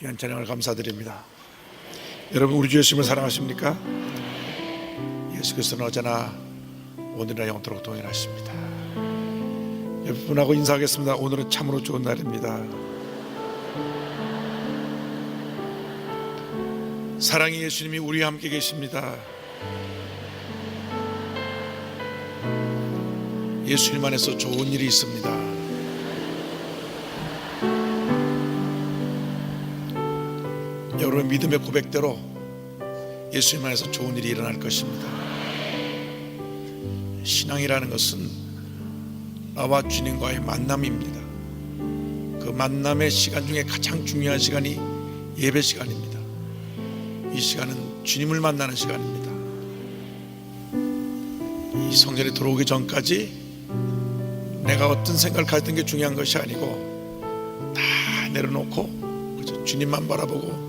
귀한 찬양을 감사드립니다. 여러분, 우리 주 예수님을 사랑하십니까? 예수 그리스도는 어제나 오늘이나 영원토록 동일하십니다. 여러분하고 인사하겠습니다. 오늘은 참으로 좋은 날입니다. 사랑의 예수님이 우리와 함께 계십니다. 예수님 안에서 좋은 일이 있습니다. 여러분 믿음의 고백대로 예수님 안에서 좋은 일이 일어날 것입니다. 신앙이라는 것은 나와 주님과의 만남입니다. 그 만남의 시간 중에 가장 중요한 시간이 예배 시간입니다. 이 시간은 주님을 만나는 시간입니다. 이 성전에 들어오기 전까지 내가 어떤 생각을 가졌던 게 중요한 것이 아니고 다 내려놓고 주님만 바라보고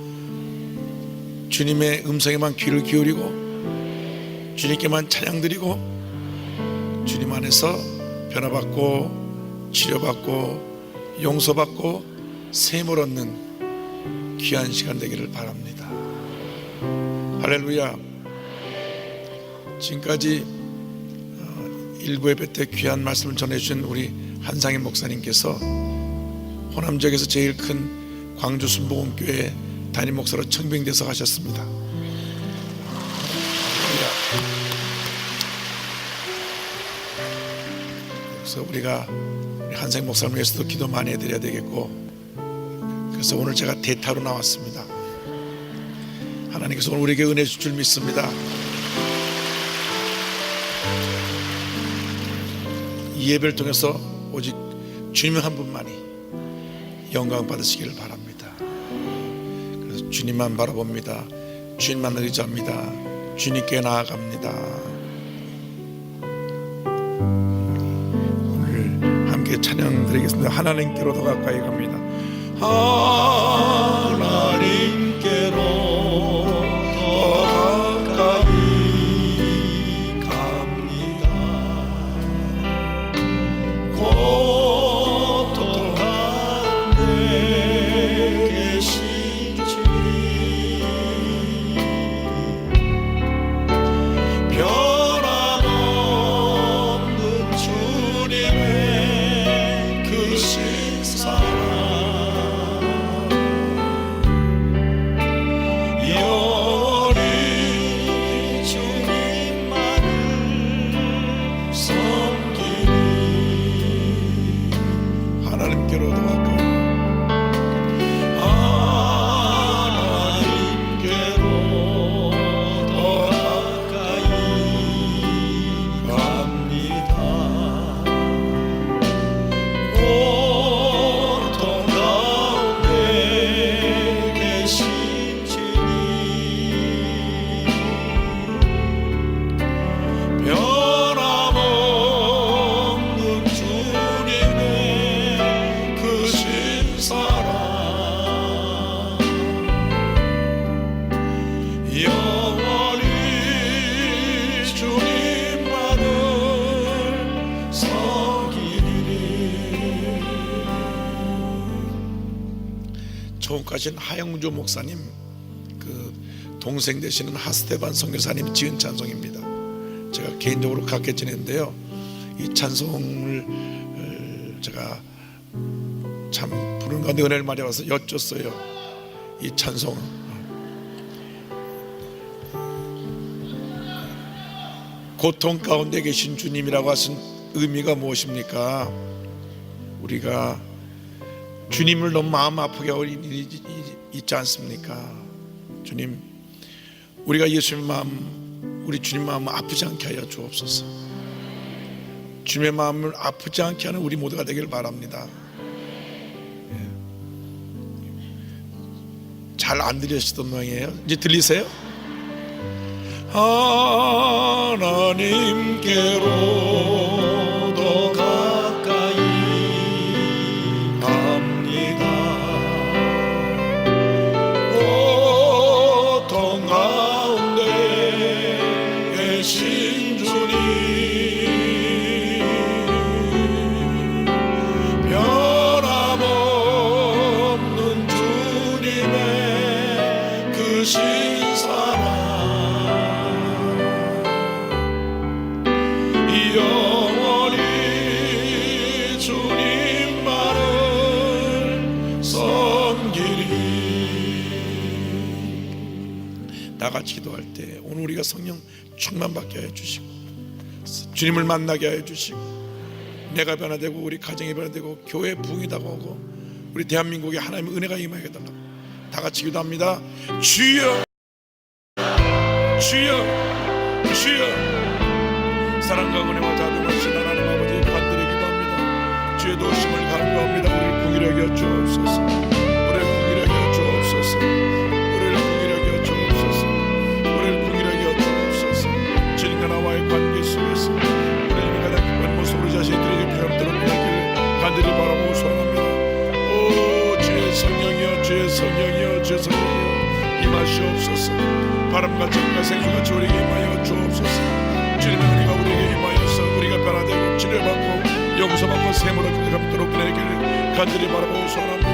주님의 음성에만 귀를 기울이고 주님께만 찬양 드리고 주님 안에서 변화받고 치료받고 용서받고 샘을 얻는 귀한 시간 되기를 바랍니다. 할렐루야. 지금까지 일부 예배 때 귀한 말씀을 전해주신 우리 한상인 목사님께서 호남 지역에서 제일 큰 광주 순복음교회 담임 목사로 청빙돼서 가셨습니다. 그래서 우리가 한상인 목사님 위해서도 기도 많이 해드려야 되겠고, 그래서 오늘 제가 대타로 나왔습니다. 하나님께서 오늘 우리에게 은혜 주실 줄 믿습니다. 이 예배를 통해서 오직 주님 한 분만이 영광 받으시기를 바랍니다. 그래서 주님만 바라봅니다. 주님만 의지합니다. 주님께 나아갑니다. 오늘 함께 찬양 드리겠습니다. 하나님께로 더 가까이 갑니다. 하나님께로 가신 하영주 목사님 그 동생 되시는 하스테반 선교사님 지은 찬송입니다. 제가 개인적으로 갖게 지냈는데요, 이 찬송을 제가 참 부르는 가운데 은혜를 많이 받아서 여쭸어요. 이 찬송 고통 가운데 계신 주님이라고 하신 의미가 무엇입니까? 우리가 주님을 너무 마음 아프게 하고 있지 않습니까? 주님, 우리가 예수님 마음, 우리 주님 마음을 아프지 않게 하여 주옵소서. 주님의 마음을 아프지 않게 하는 우리 모두가 되길 바랍니다. 잘 안 들리시던 모양이에요. 이제 들리세요? 하나님께로 더 가까이 변함없는 주님의 다 같이 기도할 때 오늘 우리가 성령 충만받게 해 주시고 주님을 만나게 해 주시고 내가 변화되고 우리 가정이 변화되고 교회 부흥이 다가오고 우리 대한민국에 하나님의 은혜가 임하게 해달라고 다 같이 기도합니다. 주여 주여 주여 사랑과 은혜와 자비하신 하나님 아버지 간절히 기도합니다. 주의 도우심을 간구합니다. 우리를 긍휼히 여겨 주옵소서. 우리를 긍휼히 여겨 주옵소서. 우리를 긍휼히 여겨 주옵소서. 우리를 긍휼히 여겨 주옵소서. 주님과 나와의 관계 속에서 우리는 가장 기쁜 모습으로 자신들에게 필요함대로 이야기를 간절히 바라보고 소원합니다. 오 주의 성령이여 주의 성령이여 주의 성령이여 임하시옵소서. 바람과 천과 생수같이 우리에게 임하여 주옵소서. 주님의 은혜가 우리에게 임하여서 우리가 변화되고 치료받고 용서받고 샘으로 감도록 그에게 간절히 바라보고 소원합니다.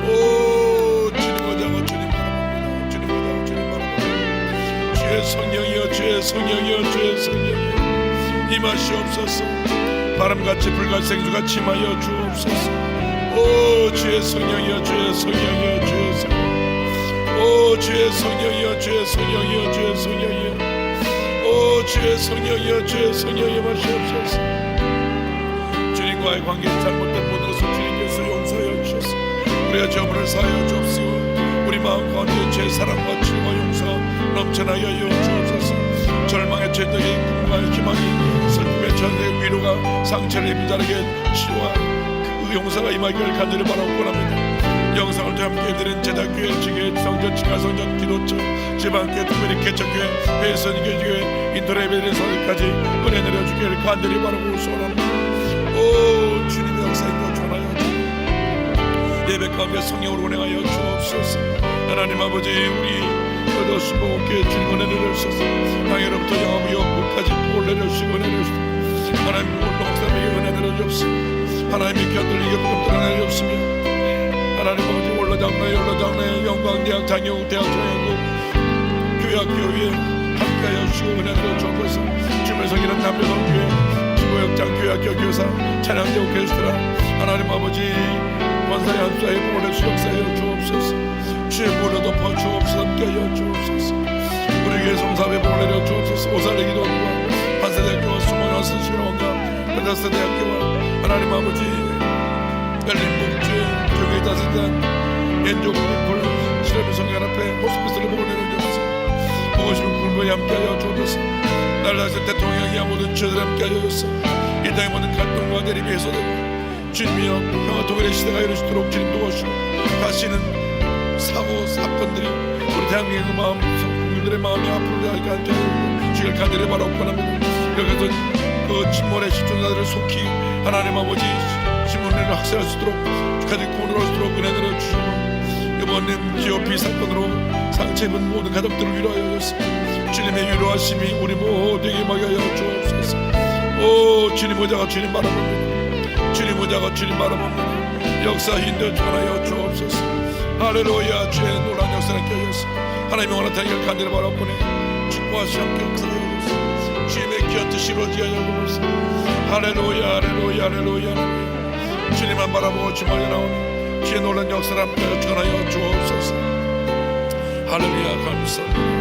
오 주님 오자고 주님 바라봅니다. 주님 오자고 주님 바라봅니다. 주의 성령이여 주의 성령이여 주의 성령이여 임하시옵소서. 바람같이 불같이 생수같이 임하여 주옵소서. 오 주의 성령이여 주의 성령이여 주의 성령 오 주의 성령이여 주의 성령이여 주의 성령이여 오 주의 성령이여 주의 성령이여 마시옵소서. 주님과의 관계에 잘못된 모든 것을 주님께서 용서하여 주셔서 우리가 저물을 사하여 주옵시고 우리 마음 가운데 제 사랑과 치유와 용서 넘쳐나게 하여 주옵소서. 절망의 죄들이 분노의 희망이 슬픔의 전의 위로가 상처를 입은 자에게 치유와 그 용서가 임하기를 간절히 바라고 원합니다. 영상을 함께 드린 제작교회, 지교회, 성전, 지가성전, 기도처, 지방교회, 특별히 개척교회, 회선교회, 인터넷에서까지 은혜 내려주기를 간절히 바라고 소원합니다. 오 주님의 역사에 전하여 예배 가운데 성령으로 운행하여 주옵소서. 하나님 아버지 우리 여덟 보게 주님 은혜 내려주셔서 땅에로부터 영하고 영국까지 복을 내려주시고 은혜 내려주시고 하나님 오늘 목사님에게 은혜 내려주옵소서. 하나님의 견들리게 복을 내려주옵시며 하나님 아버지 올라장래 영광 대학 장영 대학 장영국 교회학교에 함께하여 주시고 은혜 내려주옵소서. 주님의 성이는 남녀동교회 지구역장 교회학교 교사 찬양대우 게스트라 하나님 아버지 권사의 한수하에 복을 내주시 역사하여 주옵소서. 주의 복을 덮어 주옵소서. 함께하여 주옵소서. 우리에게 성사의 복을 내려 주옵소서. 오살의 기도원과 한세대학교와 수모나 스시로원과 펜다스대학교와 하나님 아버지 열린목주의 교회에 다스리던 엔조국을 시럽의 성경 앞에 호스피스를 복을 내려 주옵소서. 무엇이면 굶어야 함께하여 주옵소서. 나를 다스릴 대통령이야 모든 죄들 함께하여 주옵소서. 이 땅의 모든 갈등과 대립이 해소되고 주님이여 평화 통일의 시대가 이루어지도록 주님 도와주시고 다시는 사고 사건들이 우리 대한민국의 마음 국민들의 마음이 앞으로 나가게 하여 주길 간절히 바라고 원합니다. 여기서 그 침몰의 시청자들을 속히 하나님 아버지 신문을 학살할 수 있도록 가득 구원을 할 수 있도록 은혜 내려주시고 이번엔 GOP 사건으로 상처 입은 모든 가족들을 위로하여 주옵소서. 주님의 위로하심이 우리 모두에게 임하게 하여 주옵소서. 오 주님 오자가 주님 바라봅니다. 주님 오자가 주님 바라봅니다. 역사 힘도 전하여 주옵소서. 할렐루야. 주의 놀라운 역사를 껴주소서. 하나님의 원한 타기를 간절히 바라보니 축복하시 함께 역사하여 주옵소서. 주님의 귀한 뜻이 이루어지게 하여 주옵소서. 할렐루야 할렐루야 할렐루야. 주님만 바라보고 주님만 나오니 주의 놀라운 역사를 함께 전하여 주옵소서. 할렐루야 감사합니다.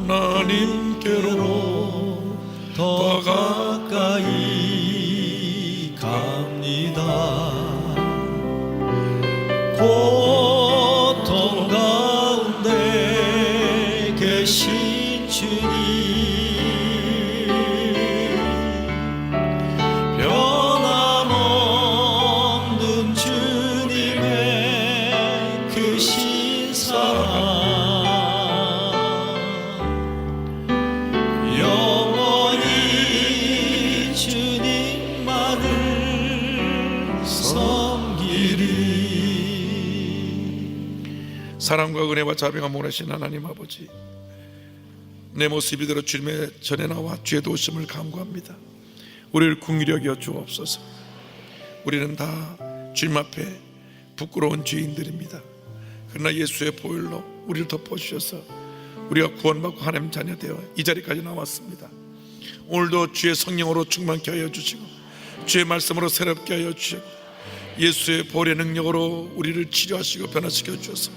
하나님께로 더 가까이 갑니다. 고통 가운데 계신 주님 변함없는 주님의 크신 사랑 영원히 주님만을 섬기리. 사랑과 은혜와 자비가 모내신 하나님 아버지 내 모습 이대로 주님의 전에 나와 주의 도우심을 간구합니다. 우리를 긍휼히 여겨 주옵소서. 우리는 다 주님 앞에 부끄러운 죄인들입니다. 그러나 예수의 보혈로 우리를 덮어주셔서 우리가 구원받고 하나님 자녀 되어 이 자리까지 나왔습니다. 오늘도 주의 성령으로 충만케 하여 주시고 주의 말씀으로 새롭게 하여 주시고 예수의 보혈의 능력으로 우리를 치료하시고 변화시켜 주셔서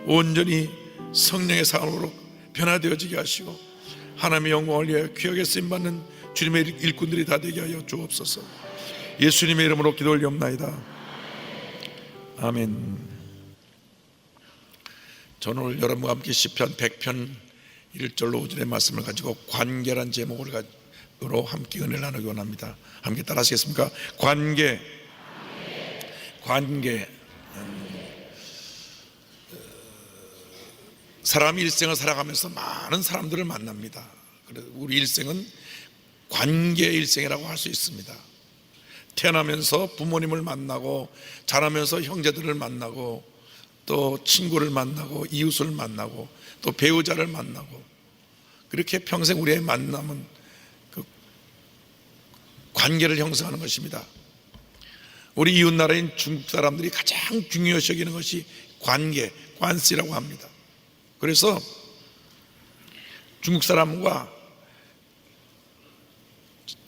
온전히 성령의 사람으로 변화되어지게 하시고 하나님의 영광을 위하여 귀하게 쓰임받는 주님의 일꾼들이 다 되게 하여 주옵소서. 예수님의 이름으로 기도 올리옵나이다. 아멘. 저는 오늘 여러분과 함께 시편 100편 1절로 5절의 말씀을 가지고 관계란 제목으로 함께 은혜를 나누기 원합니다. 함께 따라 하시겠습니까? 관계. 사람이 일생을 살아가면서 많은 사람들을 만납니다. 그래서 우리 일생은 관계 일생이라고 할 수 있습니다. 태어나면서 부모님을 만나고, 자라면서 형제들을 만나고, 또 친구를 만나고, 이웃을 만나고, 또 배우자를 만나고, 그렇게 평생 우리의 만남은 그 관계를 형성하는 것입니다. 우리 이웃 나라인 중국 사람들이 가장 중요시 여기는 것이 관계, 관시라고 합니다. 그래서 중국 사람과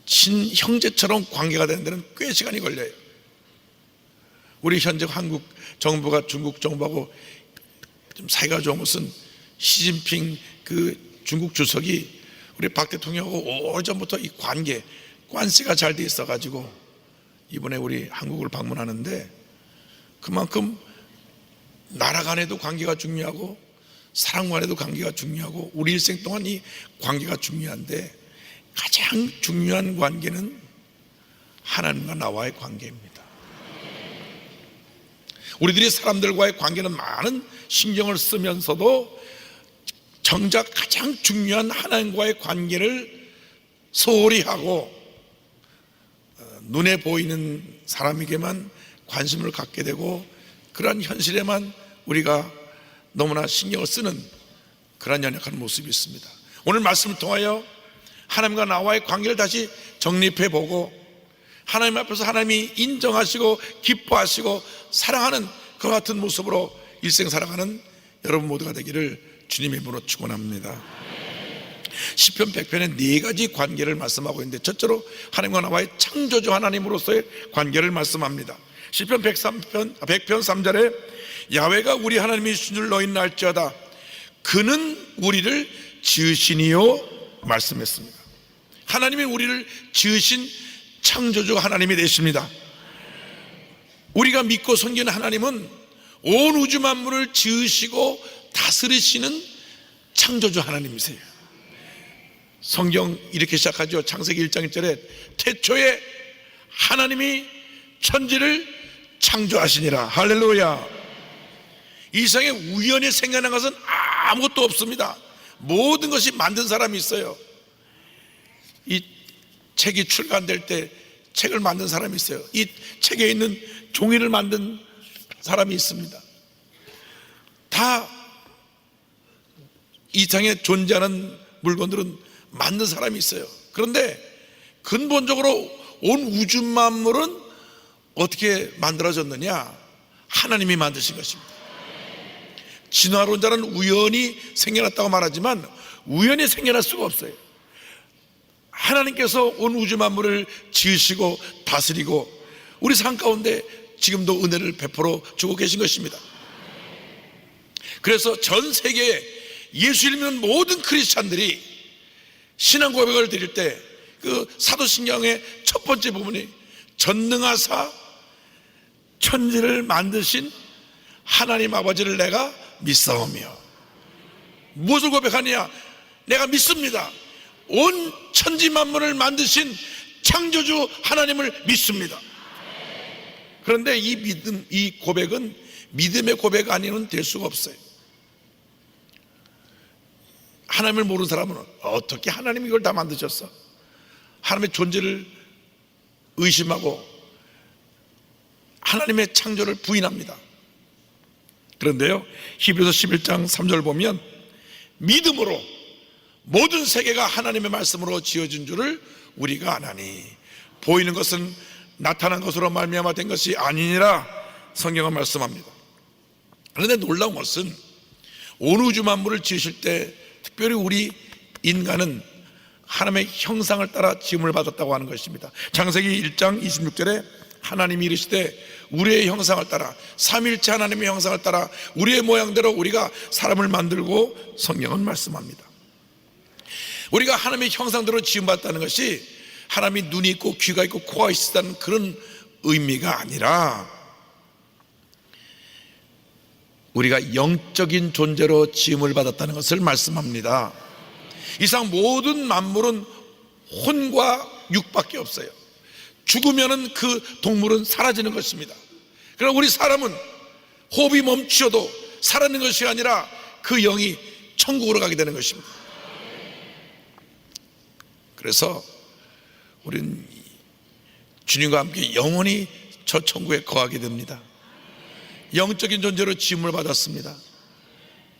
친형제처럼 관계가 되는 데는 꽤 시간이 걸려요. 우리 현재 한국 정부가 중국 정부하고 좀 사이가 좋은 것은 시진핑 그 중국 주석이 우리 박 대통령하고 오래전부터 이 관계, 관시가 잘 돼 있어가지고 이번에 우리 한국을 방문하는데 그만큼 나라 간에도 관계가 중요하고 사람 간에도 관계가 중요하고 우리 일생 동안 이 관계가 중요한데 가장 중요한 관계는 하나님과 나와의 관계입니다. 우리들이 사람들과의 관계는 많은 신경을 쓰면서도 정작 가장 중요한 하나님과의 관계를 소홀히 하고 눈에 보이는 사람에게만 관심을 갖게 되고 그러한 현실에만 우리가 너무나 신경을 쓰는 그런 연약한 모습이 있습니다. 오늘 말씀을 통하여 하나님과 나와의 관계를 다시 정립해보고 하나님 앞에서 하나님이 인정하시고 기뻐하시고 사랑하는 그 같은 모습으로 일생 살아가는 여러분 모두가 되기를 주님의 이름으로 축원합니다. 시편 100편에 4가지 관계를 말씀하고 있는데 첫째로 하나님과 나와의 창조주 하나님으로서의 관계를 말씀합니다. 시편 100편 3절에 야훼가 우리 하나님이신 줄 너희는 알지어다 그는 우리를 지으시니요 말씀했습니다. 하나님이 우리를 지으신 창조주 하나님이 되십니다. 우리가 믿고 섬기는 하나님은 온 우주 만물을 지으시고 다스리시는 창조주 하나님이세요. 성경 이렇게 시작하죠. 창세기 1장 1절에 태초에 하나님이 천지를 창조하시니라. 할렐루야. 이 세상에 우연히 생겨난 것은 아무것도 없습니다. 모든 것이 만든 사람이 있어요. 이 책이 출간될 때 책을 만든 사람이 있어요. 이 책에 있는 종이를 만든 사람이 있습니다. 다 이 땅에 존재하는 물건들은 만든 사람이 있어요. 그런데 근본적으로 온 우주 만물은 어떻게 만들어졌느냐? 하나님이 만드신 것입니다. 진화론자는 우연히 생겨났다고 말하지만 우연히 생겨날 수가 없어요. 하나님께서 온 우주 만물을 지으시고 다스리고 우리 삶 가운데 지금도 은혜를 베풀어 주고 계신 것입니다. 그래서 전 세계에 예수 믿는 모든 크리스찬들이 신앙 고백을 드릴 때 그 사도신경의 첫 번째 부분이 전능하사 천지를 만드신 하나님 아버지를 내가 믿사오며 무엇을 고백하느냐? 내가 믿습니다. 온 천지 만물을 만드신 창조주 하나님을 믿습니다. 그런데 이 믿음, 이 고백은 믿음의 고백 아니면 될 수가 없어요. 하나님을 모르는 사람은 어떻게 하나님이 이걸 다 만드셨어? 하나님의 존재를 의심하고 하나님의 창조를 부인합니다. 그런데요, 히브리서 11장 3절 보면 믿음으로 모든 세계가 하나님의 말씀으로 지어진 줄을 우리가 아나니 보이는 것은 나타난 것으로 말미암아 된 것이 아니니라 성경은 말씀합니다. 그런데 놀라운 것은 온 우주 만물을 지으실 때 특별히 우리 인간은 하나님의 형상을 따라 지음을 받았다고 하는 것입니다. 창세기 1장 26절에 하나님이 이르시되 우리의 형상을 따라, 삼일체 하나님의 형상을 따라 우리의 모양대로 우리가 사람을 만들고 성경은 말씀합니다. 우리가 하나님의 형상대로 지음받았다는 것이 하나님이 눈이 있고 귀가 있고 코가 있다는 그런 의미가 아니라 우리가 영적인 존재로 지음을 받았다는 것을 말씀합니다. 이상 모든 만물은 혼과 육밖에 없어요. 죽으면은 그 동물은 사라지는 것입니다. 그러나 우리 사람은 호흡이 멈추어도 살아있는 것이 아니라 그 영이 천국으로 가게 되는 것입니다. 그래서 우리는 주님과 함께 영원히 저 천국에 거하게 됩니다. 영적인 존재로 지음을 받았습니다.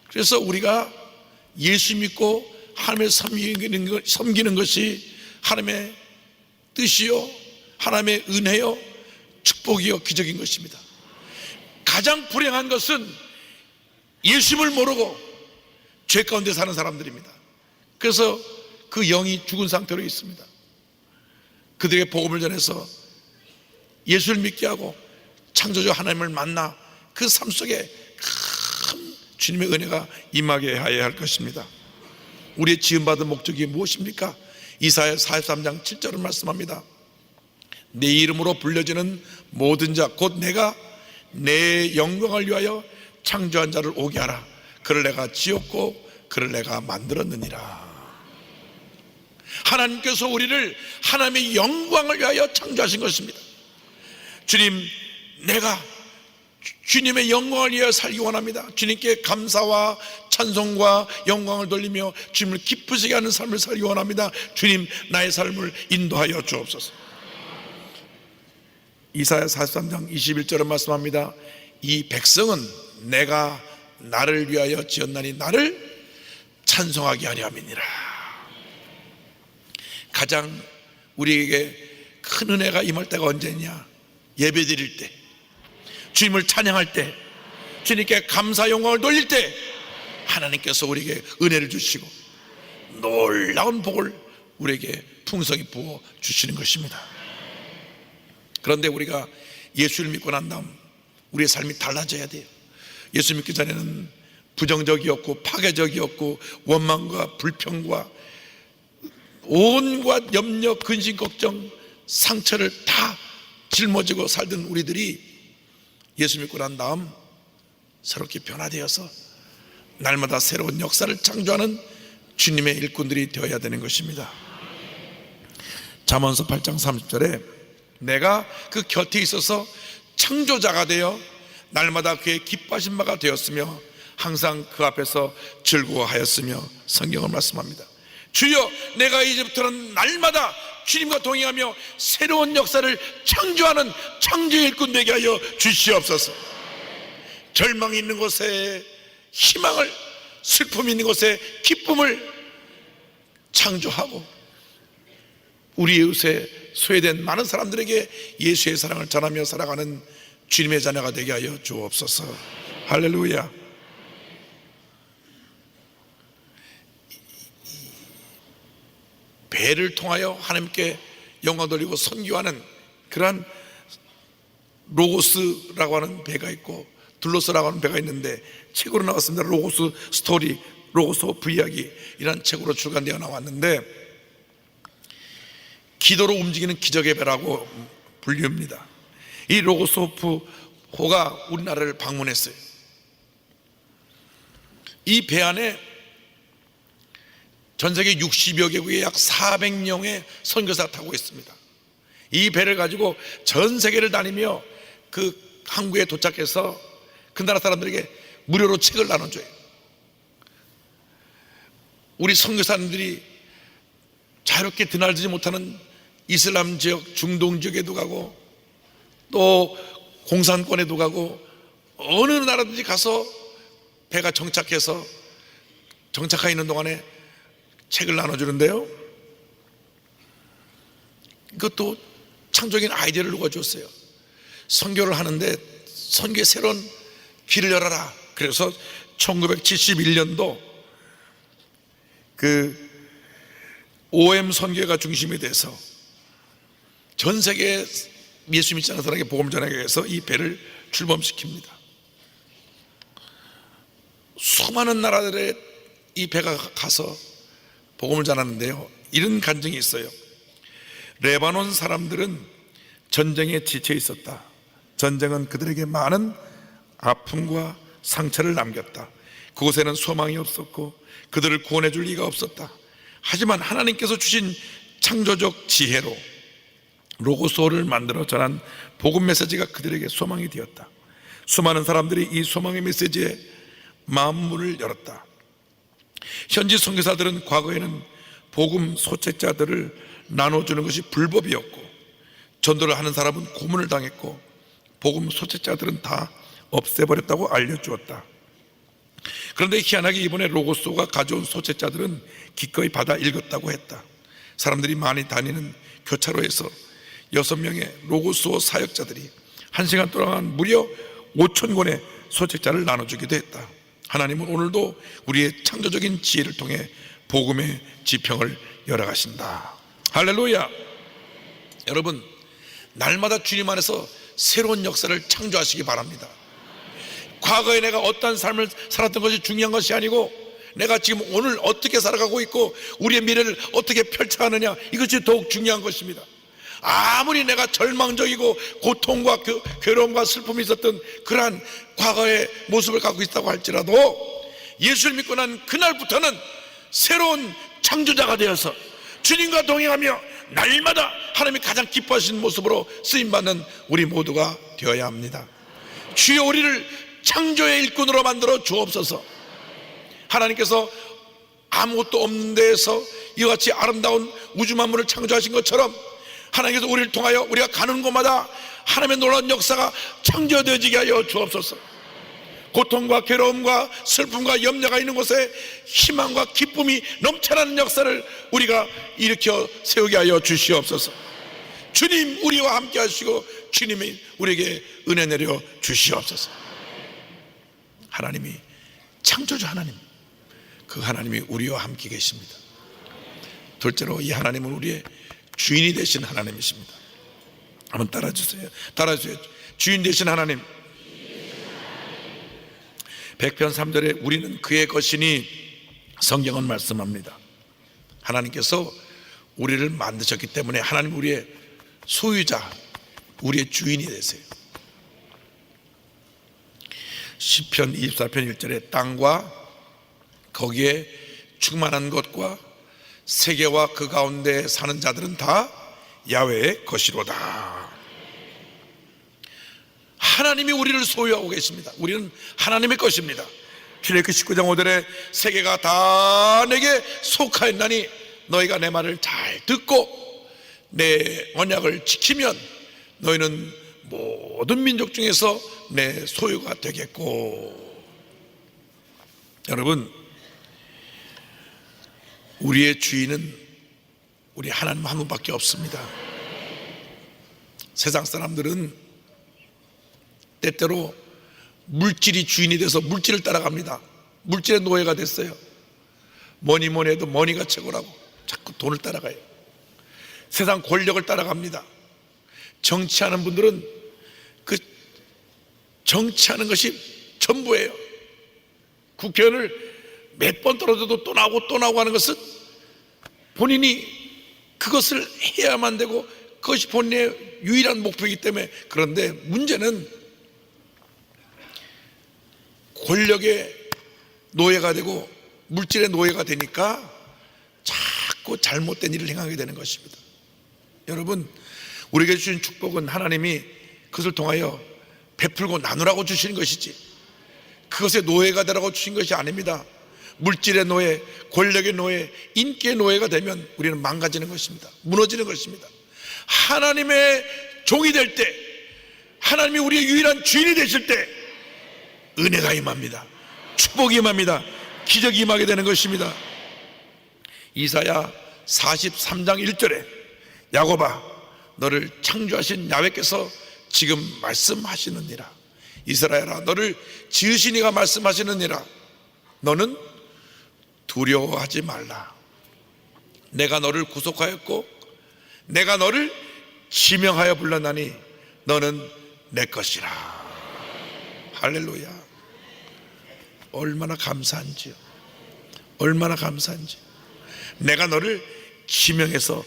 그래서 우리가 예수 믿고 하나님을 섬기는 것이 하나님의 뜻이요, 하나님의 은혜요, 축복이요, 기적인 것입니다. 가장 불행한 것은 예수님을 모르고 죄 가운데 사는 사람들입니다. 그래서 그 영이 죽은 상태로 있습니다. 그들에게 복음을 전해서 예수를 믿게 하고 창조주 하나님을 만나 그 삶 속에 큰 주님의 은혜가 임하게 하여야 할 것입니다. 우리의 지음받은 목적이 무엇입니까? 이사야 43장 7절을 말씀합니다. 내 이름으로 불려지는 모든 자 곧 내가 내 영광을 위하여 창조한 자를 오게 하라. 그를 내가 지었고 그를 내가 만들었느니라. 하나님께서 우리를 하나님의 영광을 위하여 창조하신 것입니다. 주님, 내가 주님의 영광을 위하여 살기 원합니다. 주님께 감사와 찬송과 영광을 돌리며 주님을 기쁘시게 하는 삶을 살기 원합니다. 주님, 나의 삶을 인도하여 주옵소서. 이사야 43장 21절은 말씀합니다. 이 백성은 내가 나를 위하여 지었나니 나를 찬송하게 하려 함이니라. 가장 우리에게 큰 은혜가 임할 때가 언제냐? 예배 드릴 때, 주님을 찬양할 때, 주님께 감사 영광을 돌릴 때 하나님께서 우리에게 은혜를 주시고 놀라운 복을 우리에게 풍성히 부어 주시는 것입니다. 그런데 우리가 예수를 믿고 난 다음 우리의 삶이 달라져야 돼요. 예수 믿기 전에는 부정적이었고 파괴적이었고 원망과 불평과 온갖 염려, 근심, 걱정, 상처를 다 짊어지고 살던 우리들이 예수 믿고 난 다음 새롭게 변화되어서 날마다 새로운 역사를 창조하는 주님의 일꾼들이 되어야 되는 것입니다. 잠언서 8장 30절에 내가 그 곁에 있어서 창조자가 되어 날마다 그의 기뻐하신 바가 되었으며 항상 그 앞에서 즐거워하였으며 성경을 말씀합니다. 주여, 내가 이제부터는 날마다 주님과 동행하며 새로운 역사를 창조하는 창조의 일꾼 되게 하여 주시옵소서. 절망이 있는 곳에 희망을, 슬픔이 있는 곳에 기쁨을 창조하고 우리 이웃에 소외된 많은 사람들에게 예수의 사랑을 전하며 살아가는 주님의 자녀가 되게 하여 주옵소서. 할렐루야. 배를 통하여 하나님께 영광 돌리고 선교하는 그러한 로고스라고 하는 배가 있고 둘로스라고 하는 배가 있는데 책으로 나왔습니다. 로고스 스토리, 로고스 오프 이야기, 이런 책으로 출간되어 나왔는데 기도로 움직이는 기적의 배라고 불립니다. 이 로고스 오프 호가 우리나라를 방문했어요. 이 배 안에 전 세계 60여 개국의 약 400명의 선교사가 타고 있습니다. 이 배를 가지고 전 세계를 다니며 그 항구에 도착해서 그 나라 사람들에게 무료로 책을 나눠줘요. 우리 선교사님들이 자유롭게 드나들지 못하는 이슬람 지역, 중동 지역에도 가고 또 공산권에도 가고 어느 나라든지 가서 배가 정착하 있는 동안에 책을 나눠주는데요, 이것도 창조적인 아이디어를 누가 줬어요. 선교를 하는데 선교의 새로운 길을 열어라. 그래서 1971년도 그 OM 선교가 중심이 돼서 전 세계 예수 믿지 않는 사람에게 복음을 전하기 위해서 이 배를 출범시킵니다. 수많은 나라들에 이 배가 가서 복음을 전하는데요, 이런 간증이 있어요. 레바논 사람들은 전쟁에 지쳐 있었다. 전쟁은 그들에게 많은 아픔과 상처를 남겼다. 그곳에는 소망이 없었고 그들을 구원해 줄 리가 없었다. 하지만 하나님께서 주신 창조적 지혜로 로고스를 만들어 전한 복음 메시지가 그들에게 소망이 되었다. 수많은 사람들이 이 소망의 메시지에 마음문을 열었다. 현지 선교사들은 과거에는 복음 소책자들을 나눠주는 것이 불법이었고 전도를 하는 사람은 고문을 당했고 복음 소책자들은 다 없애버렸다고 알려주었다. 그런데 희한하게 이번에 로고스가 가져온 소책자들은 기꺼이 받아 읽었다고 했다. 사람들이 많이 다니는 교차로에서 6명의 로고스호 사역자들이 1시간 동안 무려 5,000권의 소책자를 나눠주기도 했다. 하나님은 오늘도 우리의 창조적인 지혜를 통해 복음의 지평을 열어가신다. 할렐루야. 여러분, 날마다 주님 안에서 새로운 역사를 창조하시기 바랍니다. 과거에 내가 어떤 삶을 살았던 것이 중요한 것이 아니고 내가 지금 오늘 어떻게 살아가고 있고 우리의 미래를 어떻게 펼쳐가느냐, 이것이 더욱 중요한 것입니다. 아무리 내가 절망적이고 고통과 괴로움과 슬픔이 있었던 그러한 과거의 모습을 갖고 있다고 할지라도 예수를 믿고 난 그날부터는 새로운 창조자가 되어서 주님과 동행하며 날마다 하나님이 가장 기뻐하시는 모습으로 쓰임받는 우리 모두가 되어야 합니다. 주여, 우리를 창조의 일꾼으로 만들어 주옵소서. 하나님께서 아무것도 없는 데에서 이와 같이 아름다운 우주 만물을 창조하신 것처럼 하나님께서 우리를 통하여 우리가 가는 곳마다 하나님의 놀라운 역사가 창조되어지게 하여 주옵소서. 고통과 괴로움과 슬픔과 염려가 있는 곳에 희망과 기쁨이 넘쳐나는 역사를 우리가 일으켜 세우게 하여 주시옵소서. 주님, 우리와 함께 하시고 주님이 우리에게 은혜 내려 주시옵소서. 하나님이 창조주 하나님, 그 하나님이 우리와 함께 계십니다. 둘째로, 이 하나님은 우리의 주인이 되신 하나님이십니다. 한번 따라주세요. 주인 되신 하나님. 100편 3절에 우리는 그의 것이니 성경은 말씀합니다. 하나님께서 우리를 만드셨기 때문에 하나님 우리의 소유자, 우리의 주인이 되세요. 시편 24편 1절에 땅과 거기에 충만한 것과 세계와 그 가운데 사는 자들은 다 야훼의 것이로다. 하나님이 우리를 소유하고 계십니다. 우리는 하나님의 것입니다. 출애굽기 19장 5절에 세계가 다 내게 속하였나니 너희가 내 말을 잘 듣고 내 언약을 지키면 너희는 모든 민족 중에서 내 소유가 되겠고. 여러분, 우리의 주인은 우리 하나님 한 분밖에 없습니다. 세상 사람들은 때때로 물질이 주인이 돼서 물질을 따라갑니다. 물질의 노예가 됐어요. 뭐니 해도 머니가 최고라고 자꾸 돈을 따라가요. 세상 권력을 따라갑니다. 정치하는 분들은 그 정치하는 것이 전부예요. 국회의원을 몇 번 떨어져도 또 나오고 하는 것은 본인이 그것을 해야만 되고 그것이 본인의 유일한 목표이기 때문에. 그런데 문제는 권력의 노예가 되고 물질의 노예가 되니까 자꾸 잘못된 일을 행하게 되는 것입니다. 여러분, 우리에게 주신 축복은 하나님이 그것을 통하여 베풀고 나누라고 주시는 것이지 그것의 노예가 되라고 주신 것이 아닙니다. 물질의 노예, 권력의 노예, 인기의 노예가 되면 우리는 망가지는 것입니다. 무너지는 것입니다. 하나님의 종이 될 때, 하나님이 우리의 유일한 주인이 되실 때 은혜가 임합니다. 축복이 임합니다. 기적이 임하게 되는 것입니다. 이사야 43장 1절에 야곱아, 너를 창조하신 야훼께서 지금 말씀하시느니라. 이스라엘아, 너를 지으신 이가 말씀하시느니라. 너는 두려워하지 말라. 내가 너를 구속하였고 내가 너를 지명하여 불렀나니 너는 내 것이라. 할렐루야. 얼마나 감사한지요. 얼마나 감사한지. 내가 너를 지명해서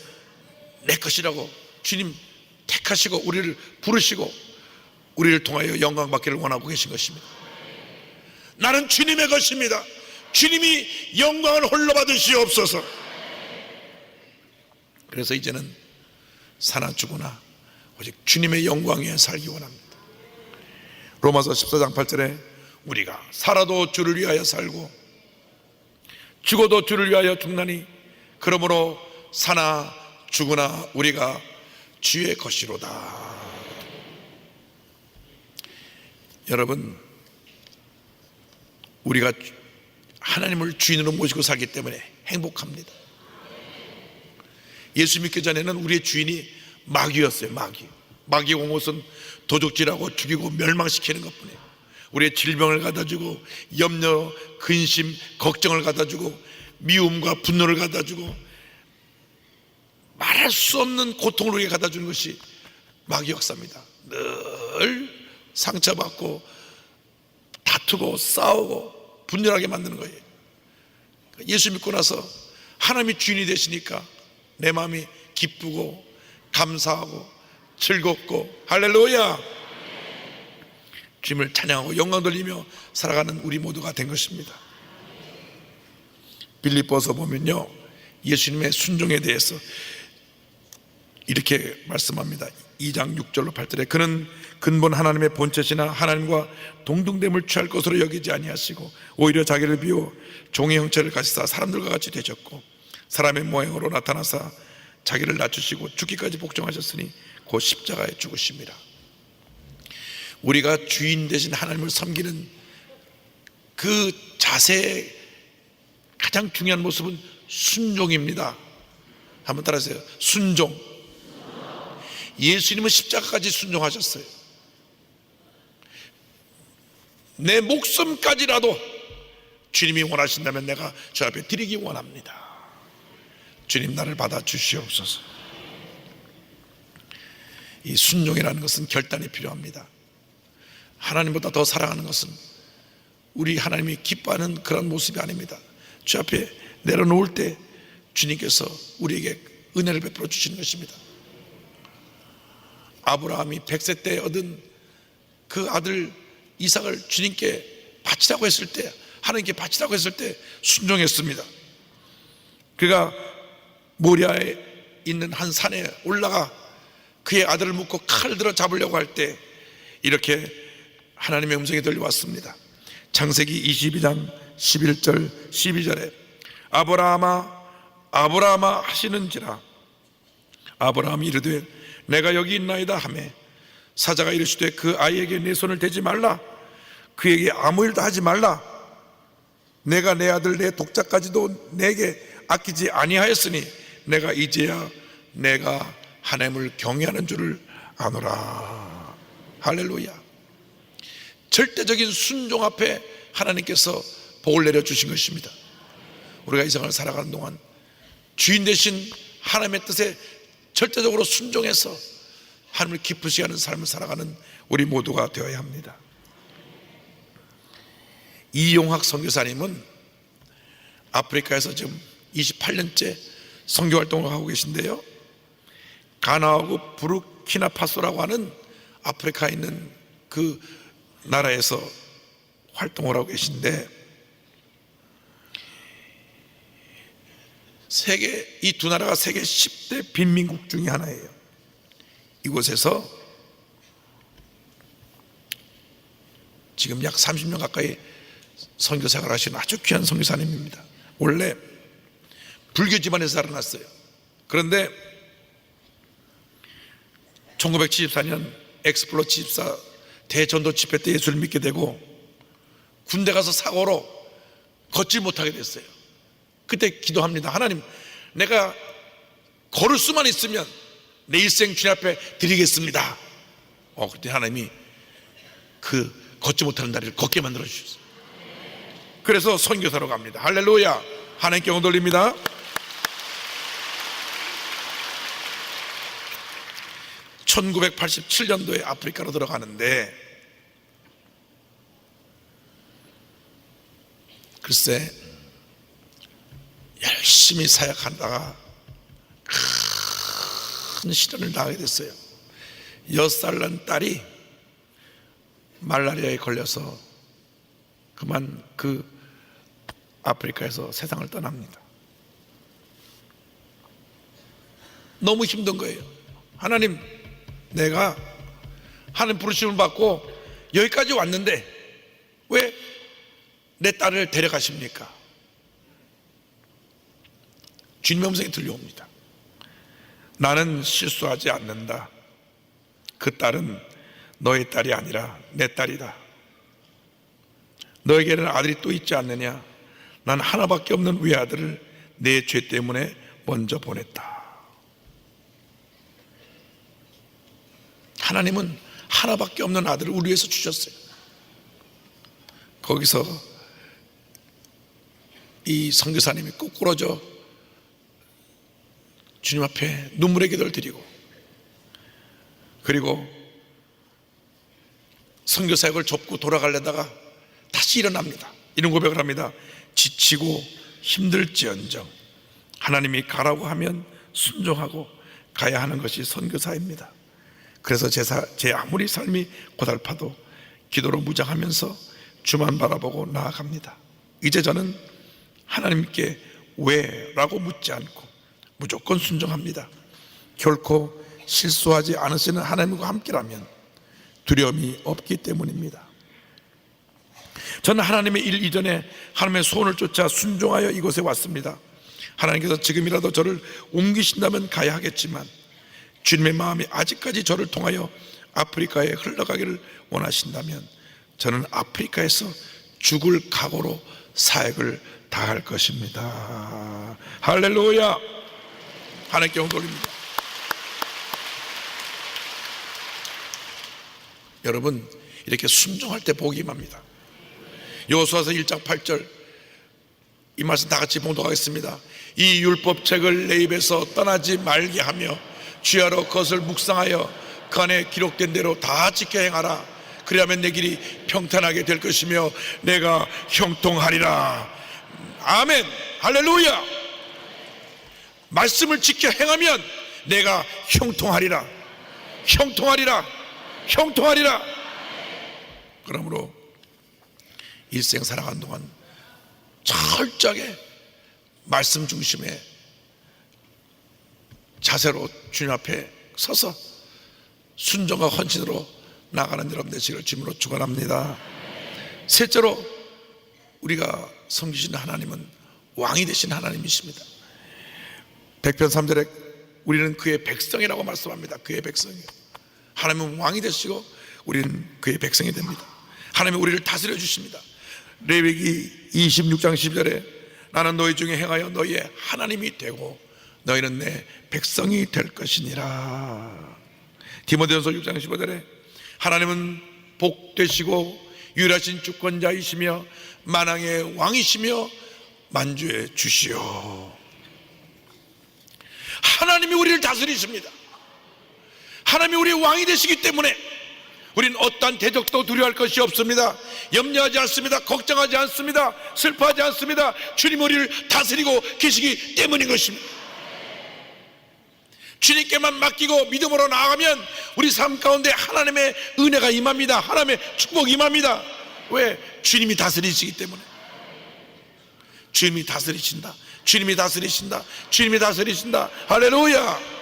내 것이라고 주님 택하시고 우리를 부르시고 우리를 통하여 영광 받기를 원하고 계신 것입니다. 나는 주님의 것입니다. 주님이 영광을 홀로 받으시옵소서. 그래서 이제는 사나 죽으나 오직 주님의 영광 위에 살기 원합니다. 로마서 14장 8절에 우리가 살아도 주를 위하여 살고 죽어도 주를 위하여 죽나니 그러므로 사나 죽으나 우리가 주의 것이로다. 여러분, 우리가 하나님을 주인으로 모시고 살기 때문에 행복합니다. 예수 믿기 전에는 우리의 주인이 마귀였어요. 마귀의 공것은 도둑질하고 죽이고 멸망시키는 것뿐이에요. 우리의 질병을 갖다주고 염려, 근심, 걱정을 갖다주고 미움과 분노를 갖다주고 말할 수 없는 고통을 우리에게 갖다주는 것이 마귀 역사입니다. 늘 상처받고 다투고 싸우고 분열하게 만드는 거예요. 예수 믿고 나서 하나님이 주인이 되시니까 내 마음이 기쁘고 감사하고 즐겁고 할렐루야, 주님을 찬양하고 영광 돌리며 살아가는 우리 모두가 된 것입니다. 빌립보서 보면요, 예수님의 순종에 대해서 이렇게 말씀합니다. 2장 6절로 8절에 그는 근본 하나님의 본체시나 하나님과 동등됨을 취할 것으로 여기지 아니하시고 오히려 자기를 비워 종의 형체를 가지사 사람들과 같이 되셨고 사람의 모양으로 나타나사 자기를 낮추시고 죽기까지 복종하셨으니 곧 십자가에 죽으심이라. 우리가 주인 되신 하나님을 섬기는 그 자세의 가장 중요한 모습은 순종입니다. 한번 따라하세요. 순종. 예수님은 십자가까지 순종하셨어요. 내 목숨까지라도 주님이 원하신다면 내가 저 앞에 드리기 원합니다. 주님, 나를 받아 주시옵소서. 이 순종이라는 것은 결단이 필요합니다. 하나님보다 더 사랑하는 것은 우리 하나님이 기뻐하는 그런 모습이 아닙니다. 주 앞에 내려놓을 때 주님께서 우리에게 은혜를 베풀어 주시는 것입니다. 아브라함이 100세 때 얻은 그 아들 이삭을 주님께 바치라고 했을 때, 하나님께 바치라고 했을 때 순종했습니다. 그가 모리아에 있는 한 산에 올라가 그의 아들을 묶고 칼을 들어 잡으려고 할 때 이렇게 하나님의 음성이 들려왔습니다. 창세기 22장 11절 12절에 아브라함아 아브라함아 하시는지라. 아브라함이 이르되 내가 여기 있나이다 하매 사자가 이르시되 그 아이에게 내 손을 대지 말라, 그에게 아무 일도 하지 말라. 내가 내 아들 내 독자까지도 내게 아끼지 아니하였으니 내가 이제야 내가 하나님을 경외하는 줄을 아노라. 할렐루야. 절대적인 순종 앞에 하나님께서 복을 내려주신 것입니다. 우리가 이 세상을 살아가는 동안 주인 되신 하나님의 뜻에 절대적으로 순종해서 하나님을 기쁘시게 하는 삶을 살아가는 우리 모두가 되어야 합니다. 이용학 선교사님은 아프리카에서 지금 28년째 선교활동을 하고 계신데요, 가나하고 부르키나파소라고 하는 아프리카에 있는 그 나라에서 활동을 하고 계신데, 이 두 나라가 세계 10대 빈민국 중에 하나예요. 이곳에서 지금 약 30년 가까이 선교사를 하시는 아주 귀한 선교사님입니다. 원래 불교 집안에서 살아났어요. 그런데 1974년 엑스플로 74 대전도 집회 때 예수를 믿게 되고 군대 가서 사고로 걷지 못하게 됐어요. 그때 기도합니다. 하나님, 내가 걸을 수만 있으면 내 일생 주님 앞에 드리겠습니다. 그때 하나님이 그 걷지 못하는 다리를 걷게 만들어 주셨어요. 그래서 선교사로 갑니다. 할렐루야. 하나님께 영광 돌립니다. 1987년도에 아프리카로 들어가는데, 글쎄 열심히 사역하다가 큰 시련을 당하게 됐어요. 6살 난 딸이 말라리아에 걸려서 그만 그 아프리카에서 세상을 떠납니다. 너무 힘든 거예요. 하나님, 내가 하나님 부르심을 받고 여기까지 왔는데 왜 내 딸을 데려가십니까? 주님의 음성이 들려옵니다. 나는 실수하지 않는다. 그 딸은 너의 딸이 아니라 내 딸이다. 너에게는 아들이 또 있지 않느냐? 난 하나밖에 없는 외아들을 내 죄 때문에 먼저 보냈다. 하나님은 하나밖에 없는 아들을 우리 위해서 주셨어요. 거기서 이 선교사님이 꾸꾸러져 주님 앞에 눈물의 기도를 드리고, 그리고 선교사역을 접고 돌아가려다가 다시 일어납니다. 이런 고백을 합니다. 지치고 힘들지언정 하나님이 가라고 하면 순종하고 가야 하는 것이 선교사입니다. 그래서 제 아무리 삶이 고달파도 기도로 무장하면서 주만 바라보고 나아갑니다. 이제 저는 하나님께 왜? 라고 묻지 않고 무조건 순종합니다. 결코 실수하지 않으시는 하나님과 함께라면 두려움이 없기 때문입니다. 저는 하나님의 일 이전에 하나님의 소원을 쫓아 순종하여 이곳에 왔습니다. 하나님께서 지금이라도 저를 옮기신다면 가야 하겠지만 주님의 마음이 아직까지 저를 통하여 아프리카에 흘러가기를 원하신다면 저는 아프리카에서 죽을 각오로 사역을 다할 것입니다. 할렐루야. 하나님께 영광 돌립니다. 여러분, 이렇게 순종할 때 복이 임합니다. 여호수아서 1장 8절, 이 말씀 다 같이 봉독하겠습니다. 이 율법책을 내 입에서 떠나지 말게 하며 주야로 그것을 묵상하여 그 안에 기록된 대로 다 지켜 행하라. 그리하면 내 길이 평탄하게 될 것이며 내가 형통하리라. 아멘. 할렐루야. 말씀을 지켜 행하면 내가 형통하리라. 형통하리라. 형통하리라. 그러므로 일생 살아가는 동안 철저하게 말씀 중심의 자세로 주님 앞에 서서 순종과 헌신으로 나가는 여러분 되시기를 주님으로 축원합니다. 셋째로, 우리가 섬기시는 하나님은 왕이 되신 하나님이십니다. 100편 3절에 우리는 그의 백성이라고 말씀합니다. 그의 백성이요. 하나님은 왕이 되시고 우리는 그의 백성이 됩니다. 하나님은 우리를 다스려 주십니다. 레위기 26장 10절에 나는 너희 중에 행하여 너희의 하나님이 되고 너희는 내 백성이 될 것이니라. 디모데전서 6장 15절에 하나님은 복되시고 유일하신 주권자이시며 만왕의 왕이시며 만주의 주시오. 하나님이 우리를 다스리십니다. 하나님이 우리의 왕이 되시기 때문에 우리는 어떠한 대적도 두려워할 것이 없습니다. 염려하지 않습니다. 걱정하지 않습니다. 슬퍼하지 않습니다. 주님 우리를 다스리고 계시기 때문인 것입니다. 주님께만 맡기고 믿음으로 나아가면 우리 삶 가운데 하나님의 은혜가 임합니다. 하나님의 축복이 임합니다. 왜? 주님이 다스리시기 때문에. 주님이 다스리신다. 주님이 다스리신다. 주님이 다스리신다. 할렐루야.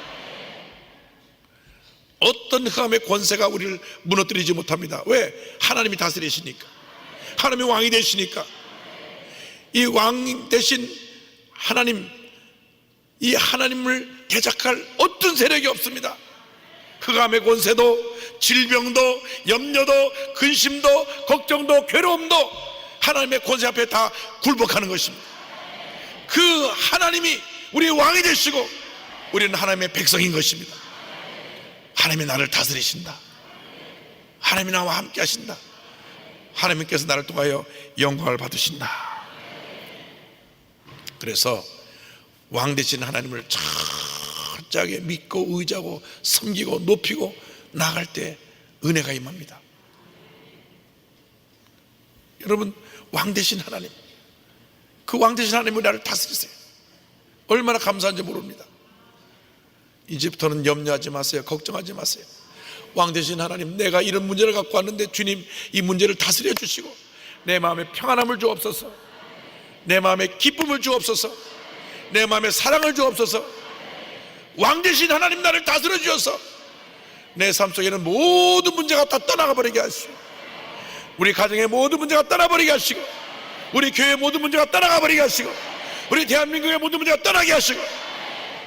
어떤 흑암의 권세가 우리를 무너뜨리지 못합니다. 왜? 하나님이 다스리시니까. 하나님이 왕이 되시니까. 이 왕 대신 하나님, 이 하나님을 대적할 어떤 세력이 없습니다. 흑암의 권세도, 질병도, 염려도, 근심도, 걱정도, 괴로움도 하나님의 권세 앞에 다 굴복하는 것입니다. 그 하나님이 우리의 왕이 되시고 우리는 하나님의 백성인 것입니다. 하나님이 나를 다스리신다. 하나님이 나와 함께 하신다. 하나님께서 나를 통하여 영광을 받으신다. 그래서 왕 되신 하나님을 철저하게 믿고 의지하고 섬기고 높이고 나아갈 때 은혜가 임합니다. 여러분, 왕 되신 하나님, 그 왕 되신 하나님이 나를 다스리세요. 얼마나 감사한지 모릅니다. 이제부터는 염려하지 마세요. 걱정하지 마세요. 왕 되신 하나님, 내가 이런 문제를 갖고 왔는데 주님 이 문제를 다스려 주시고 내 마음에 평안함을 주옵소서, 내 마음에 기쁨을 주옵소서, 내 마음에 사랑을 주옵소서. 왕 되신 하나님, 나를 다스려 주셔서 내 삶 속에는 모든 문제가 다 떠나가 버리게 하시고, 우리 가정의 모든 문제가 떠나버리게 하시고, 우리 교회의 모든 문제가 떠나가 버리게 하시고, 우리 대한민국의 모든 문제가 떠나게 하시고,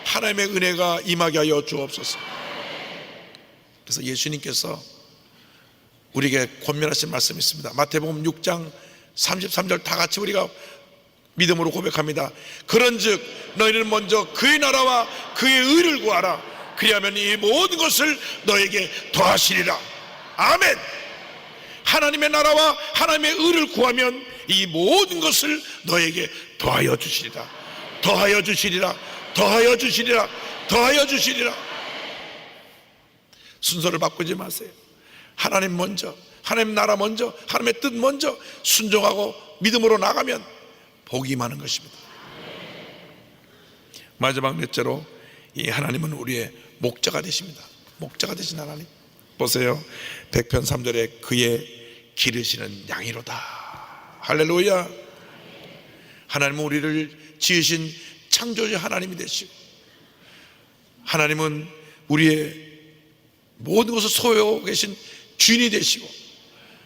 하나님의 은혜가 임하게 하여 주옵소서. 그래서 예수님께서 우리에게 권면하신 말씀이 있습니다. 마태복음 6장 33절 다 같이 우리가 믿음으로 고백합니다. 그런즉 너희는 먼저 그의 나라와 그의 의를 구하라. 그리하면 이 모든 것을 너에게 더하시리라. 아멘. 하나님의 나라와 하나님의 의를 구하면 이 모든 것을 너에게 더하여 주시리라. 더하여 주시리라. 더하여 주시리라. 더하여 주시리라. 순서를 바꾸지 마세요. 하나님 먼저, 하나님 나라 먼저, 하나님의 뜻 먼저 순종하고 믿음으로 나가면 복이 많은 것입니다. 마지막 넷째로, 이 하나님은 우리의 목자가 되십니다. 목자가 되신 하나님. 보세요. 100편 3절에 그의 기르시는 양이로다. 할렐루야. 하나님은 우리를 지으신 창조주 하나님이 되시고, 하나님은 우리의 모든 것을 소유하고 계신 주인이 되시고,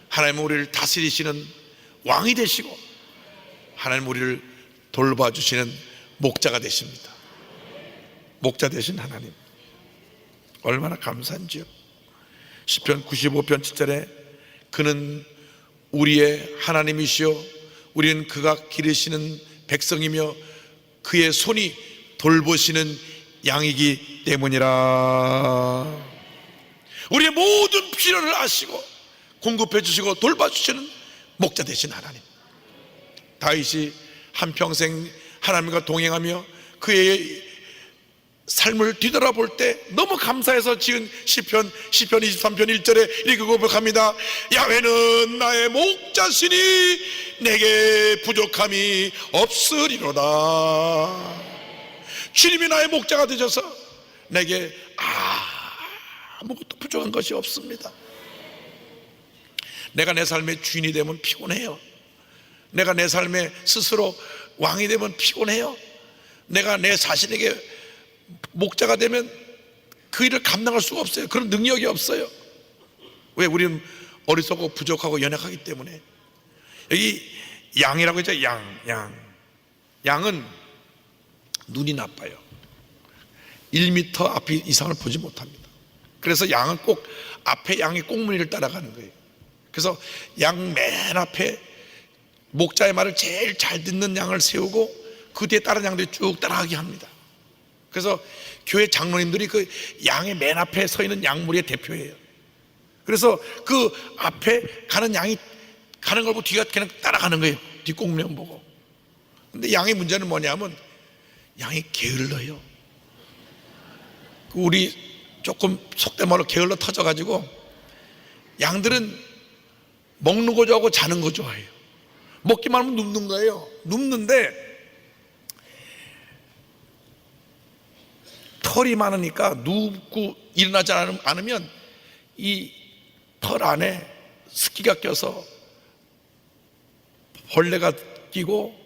하나님은 우리를 다스리시는 왕이 되시고, 하나님은 우리를 돌봐주시는 목자가 되십니다. 목자 되신 하나님, 얼마나 감사한지요. 시편 95편 7절에 그는 우리의 하나님이시요 우리는 그가 기르시는 백성이며 그의 손이 돌보시는 양이기 때문이라. 우리의 모든 필요를 아시고 공급해 주시고 돌봐 주시는 목자 되신 하나님. 다윗이 한평생 하나님과 동행하며 그의 삶을 뒤돌아볼 때 너무 감사해서 지은 시편 23편 1절에 이렇게 고백합니다. 야훼는 나의 목자시니 내게 부족함이 없으리로다. 주님이 나의 목자가 되셔서 내게 아무것도 부족한 것이 없습니다. 내가 내 삶의 주인이 되면 피곤해요. 내가 내 삶의 스스로 왕이 되면 피곤해요. 내가 내 자신에게 목자가 되면 그 일을 감당할 수가 없어요. 그런 능력이 없어요. 왜? 우리는 어리석고 부족하고 연약하기 때문에. 여기 양이라고 했죠. 양은 눈이 나빠요. 1m 앞 이상을 보지 못합니다. 그래서 양은 꼭 앞에 양의 꽁무니를 따라가는 거예요. 그래서 양 맨 앞에 목자의 말을 제일 잘 듣는 양을 세우고 그 뒤에 다른 양들이 쭉 따라가게 합니다. 그래서 교회 장로님들이 그 양의 맨 앞에 서 있는 양무리의 대표예요. 그래서 그 앞에 가는 양이 가는 걸 보고 뒤가 그냥 따라가는 거예요. 뒷꽁무니만 보고. 근데 양의 문제는 뭐냐면 양이 게을러요. 우리 조금 속된 말로 게을러 터져가지고 양들은 먹는 거 좋아하고 자는 거 좋아해요. 먹기만 하면 눕는 거예요. 눕는데 털이 많으니까 눕고 일어나지 않으면 이 털 안에 습기가 껴서 벌레가 끼고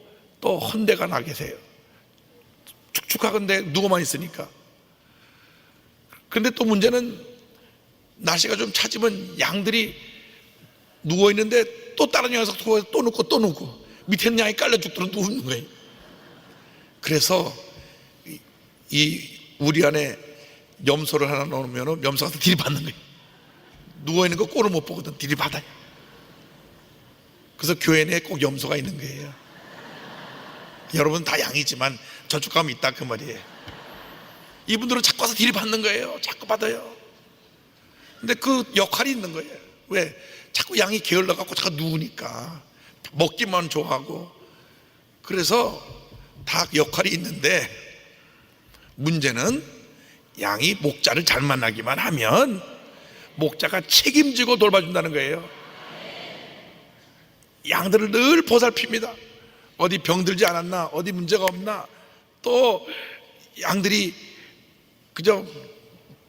또 헌데가 나게 돼요. 축축하건데 누워만 있으니까. 근데 또 문제는 날씨가 좀 차지면 양들이 누워있는데 또 다른 양에서 또 눕고 밑에 양이 깔려 죽도록 누우는 거예요. 그래서 이 우리 안에 염소를 하나 넣으면 염소가 들이받는 거예요. 누워있는 거 꼴을 못 보거든. 들이받아요. 그래서 교회 내에 꼭 염소가 있는 거예요. 여러분 다 양이지만 저쪽 가면 있다 그 말이에요. 이분들은 자꾸 와서 들이받는 거예요. 자꾸 받아요. 근데 그 역할이 있는 거예요. 왜? 자꾸 양이 게을러갖고 자꾸 누우니까 먹기만 좋아하고. 그래서 다 역할이 있는데 문제는 양이 목자를 잘 만나기만 하면 목자가 책임지고 돌봐준다는 거예요. 양들을 늘 보살핍니다. 어디 병들지 않았나, 어디 문제가 없나, 또 양들이 그저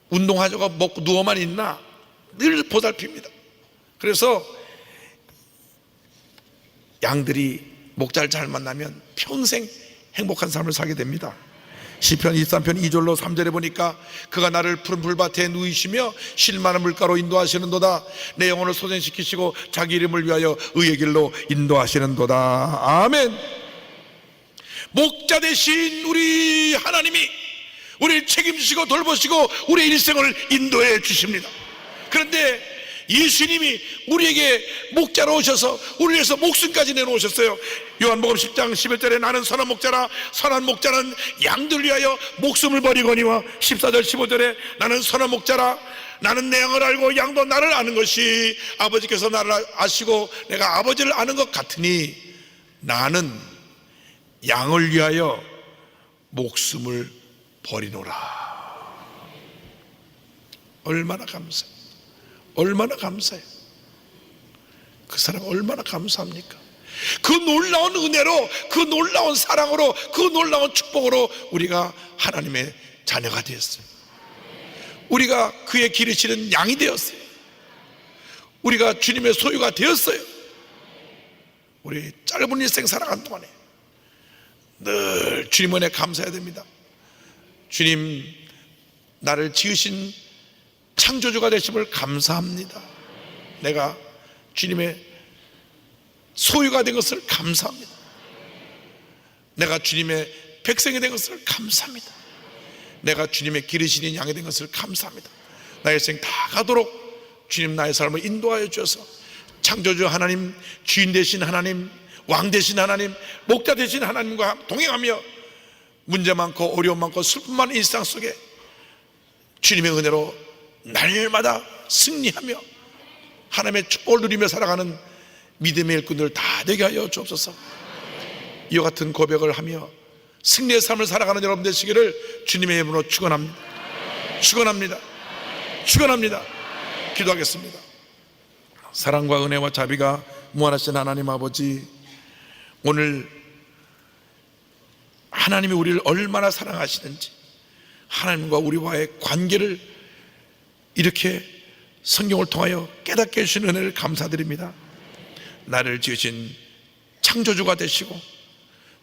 운동하자고 먹고 누워만 있나 늘 보살핍니다. 그래서 양들이 목자를 잘 만나면 평생 행복한 삶을 살게 됩니다. 시편 23편 2절로 3절에 보니까 그가 나를 푸른 풀밭에 누이시며 쉴 만한 물가로 인도하시는도다. 내 영혼을 소생시키시고 자기 이름을 위하여 의의 길로 인도하시는도다. 아멘. 목자 되신 우리 하나님이 우리를 책임지시고 돌보시고 우리의 일생을 인도해 주십니다. 그런데 예수님이 우리에게 목자로 오셔서 우리를 위해서 목숨까지 내놓으셨어요. 요한복음 10장 11절에 나는 선한 목자라, 선한 목자는 양들 위하여 목숨을 버리거니와 14절 15절에 나는 선한 목자라, 나는 내 양을 알고 양도 나를 아는 것이 아버지께서 나를 아시고 내가 아버지를 아는 것 같으니 나는 양을 위하여 목숨을 버리노라. 얼마나 감사해요. 얼마나 감사해요. 그 사람 얼마나 감사합니까? 그 놀라운 은혜로, 그 놀라운 사랑으로, 그 놀라운 축복으로 우리가 하나님의 자녀가 되었어요. 우리가 그의 기르시는 양이 되었어요. 우리가 주님의 소유가 되었어요. 우리 짧은 일생 살아가는 동안에 늘 주님 은혜 감사해야 됩니다. 주님, 나를 지으신 창조주가 되심을 감사합니다. 내가 주님의 소유가 된 것을 감사합니다. 내가 주님의 백성이 된 것을 감사합니다. 내가 주님의 기르시는 양이 된 것을 감사합니다. 나의 생 다 가도록 주님 나의 삶을 인도하여 주셔서 창조주 하나님, 주인 되신 하나님, 왕 되신 하나님, 목자 되신 하나님과 동행하며 문제 많고 어려움 많고 슬픔 많은 일상 속에 주님의 은혜로 날마다 승리하며 하나님의 축복을 누리며 살아가는 믿음의 일꾼들 다 되게 하여 주옵소서. 이와 같은 고백을 하며 승리의 삶을 살아가는 여러분 되시기를 주님의 이름으로 축원합니다. 축원합니다. 축원합니다. 기도하겠습니다. 사랑과 은혜와 자비가 무한하신 하나님 아버지, 오늘 하나님이 우리를 얼마나 사랑하시는지, 하나님과 우리와의 관계를 이렇게 성경을 통하여 깨닫게 해주신 은혜를 감사드립니다. 나를 지으신 창조주가 되시고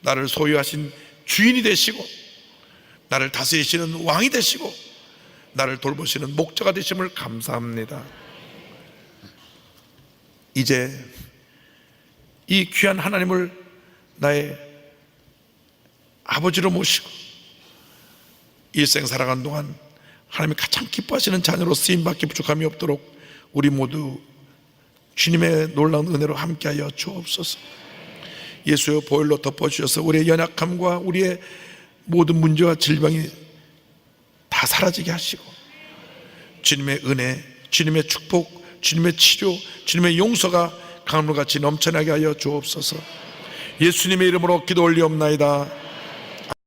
나를 소유하신 주인이 되시고 나를 다스리시는 왕이 되시고 나를 돌보시는 목자가 되심을 감사합니다. 이제 이 귀한 하나님을 나의 아버지로 모시고 일생 살아가는 동안 하나님이 가장 기뻐하시는 자녀로 쓰임받기 부족함이 없도록 우리 모두 주님의 놀라운 은혜로 함께하여 주옵소서. 예수의 보혈로 덮어주셔서 우리의 연약함과 우리의 모든 문제와 질병이 다 사라지게 하시고 주님의 은혜, 주님의 축복, 주님의 치료, 주님의 용서가 강물같이 넘쳐나게 하여 주옵소서. 예수님의 이름으로 기도 올리옵나이다.